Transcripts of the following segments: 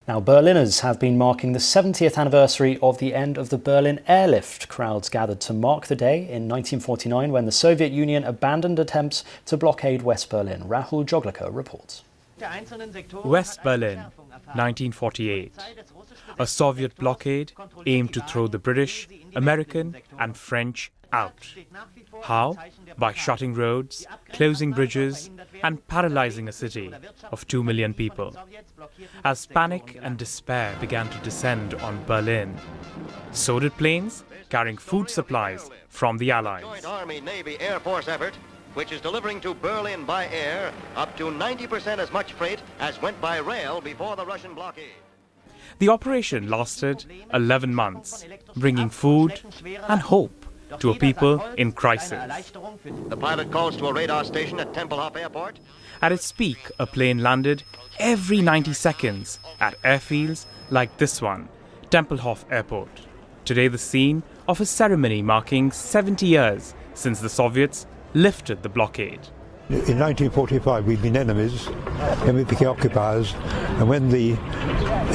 Now, Berliners have been marking the 70th anniversary of the end of the Berlin Airlift. Crowds gathered to mark the day in 1949 when the Soviet Union abandoned attempts to blockade West Berlin. Rahul Joglekar reports. West Berlin, 1948. A Soviet blockade aimed to throw the British, American and French out. How? By shutting roads, closing bridges and paralyzing a city of 2 million people. As panic and despair began to descend on Berlin, so did planes carrying food supplies from the Allies. Joint Army, Navy, Air Force effort, which is delivering to Berlin by air up to 90% as much freight as went by rail before the Russian blockade. The operation lasted 11 months, bringing food and hope to a people in crisis. The pilot calls to a radar station at Tempelhof Airport. At its peak, a plane landed every 90 seconds at airfields like this one, Tempelhof Airport. Today the scene of a ceremony marking 70 years since the Soviets lifted the blockade. In 1945 we'd been enemies, then we became occupiers, and when the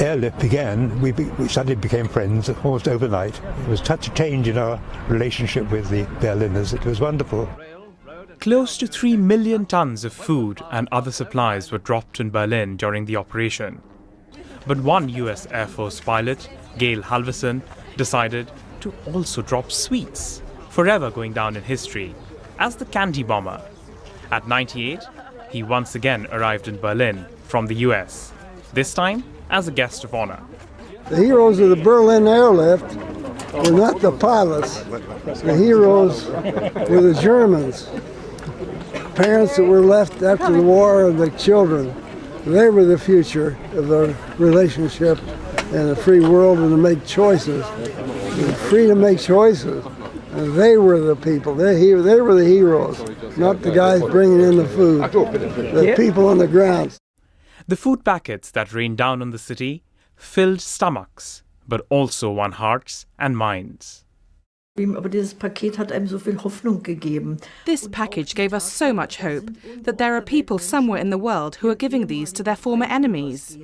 airlift began, we suddenly became friends almost overnight. It was such a change in our relationship with the Berliners, it was wonderful. Close to 3 million tons of food and other supplies were dropped in Berlin during the operation. But one US Air Force pilot, Gail Halverson, decided to also drop sweets, forever going down in history as the candy bomber. At 98, he once again arrived in Berlin from the US, this time as a guest of honor. The heroes of the Berlin Airlift were not the pilots. The heroes were the Germans. Parents that were left after the war and the children. They were the future of the relationship and the free world, and to make choices. They were free to make choices. And they were the people. They were the heroes, not the guys bringing in the food. The people on the ground. The food packets that rained down on the city filled stomachs, but also won hearts and minds. This package gave us so much hope that there are people somewhere in the world who are giving these to their former enemies.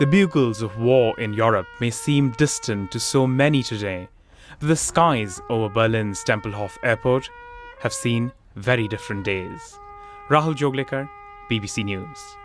The bugles of war in Europe may seem distant to so many today, but the skies over Berlin's Tempelhof Airport have seen very different days. Rahul Joglekar, BBC News.